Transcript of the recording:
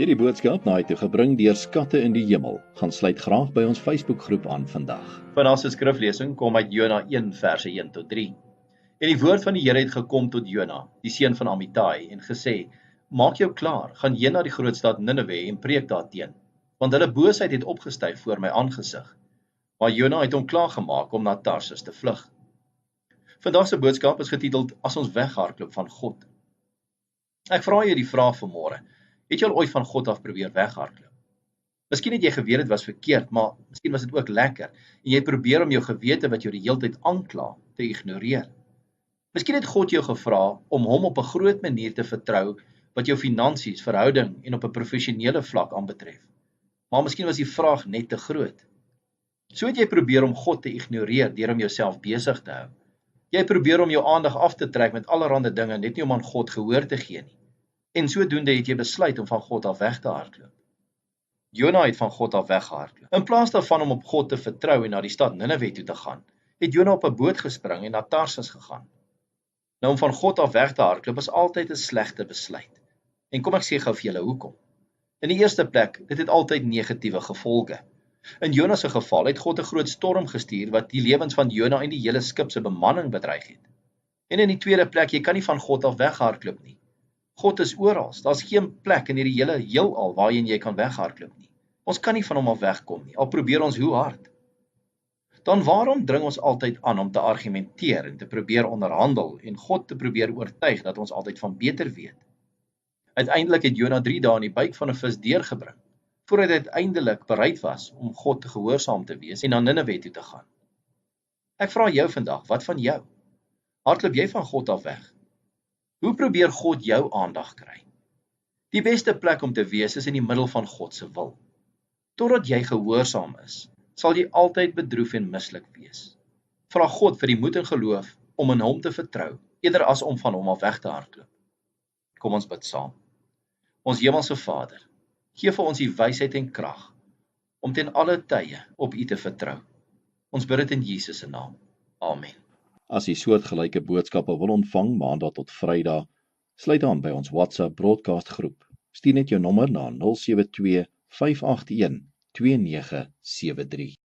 Hierdie boodskap na toe gebring deur Skatte in die Hemel. Gaan sluit graag by ons Facebookgroep aan vandag. Vandag se skriflesing kom uit Jona 1 verse 1 tot 3. En die woord van die Here het gekom tot Jona, die seun van Amittai, en gesê: Maak jou klaar, gaan heen na die groot stad Ninive en preek daarteen, want hulle boosheid het opgestyg voor my aangesig. Maar Jona het hom klaargemaak om na Tarsus te vlug. Vandag se boodskap is getiteld As ons weghardloop van God. Ek vra jou die vraag vanmôre: het jy al ooit van God af probeer weghardloop? Miskien het jy geweet dit was verkeerd, maar miskien was dit ook lekker, en jy probeer om jou gewete wat jou die hele tyd aankla, te ignoreer. Miskien het God jou gevra om hom op 'n groot manier te vertrou, wat jou finansies, verhouding en op 'n professionele vlak aanbetref. Maar miskien was die vraag net te groot. So het jy probeer om God te ignoreer deur om jouself besig te hou. Jy probeer om jou aandag af te trek met allerlei dinge, net nie om aan God gehoor te gee nie. En sodoende het jy besluit om van God af weg te hardloop. Jona het van God af weggehardloop. In plaas daarvan om op God te vertrou en na die stad Ninive toe te gaan, het Jona op 'n boot gespring en na Tarsus gegaan. Nou om van God af weg te hardloop is altyd 'n slegte besluit. En kom ek sê gou vir julle hoekom. In die eerste plek, dit het altyd negatiewe gevolge. In Jona se geval het God 'n groot storm gestuur wat die lewens van Jona en die hele skip se bemanning bedreig het. En in die tweede plek, jy kan nie van God af weghardloop nie. God is oral, daar's geen plek in hierdie hele heelal waarheen jy kan weghardloop nie. Ons kan nie van hom af wegkom nie, al probeer ons hoe hard. Dan waarom dring ons altyd aan om te argumenteer en te probeer onderhandel en God te probeer oortuig dat ons altyd van beter weet? Uiteindelik het Jona 3 dae in die buik van 'n vis deurgebring, voordat hy uiteindelik bereid was om God te gehoorsaam te wees en na Ninive toe te gaan. Ek vra jou vandag, wat van jou? Hardloop jy van God af weg? Hoe probeer God jou aandag kry? Die beste plek om te wees is in die middel van God se wil. Totdat jy gehoorsaam is, sal jy altyd bedroef en mislik wees. Vra God vir die moed en geloof om in hom te vertrou, eerder as om van hom af weg te hardloop. Kom ons bid saam. Ons hemelse Vader, gee vir ons die wysheid en krag om ten alle tye op U te vertrou. Ons bid dit in Jesus se naam. Amen. As jy soortgelyke boodskappe wil ontvang Maandag tot Vrydag, sluit aan by ons WhatsApp broadcast groep. Stuur net jou nommer na 072 581 2973.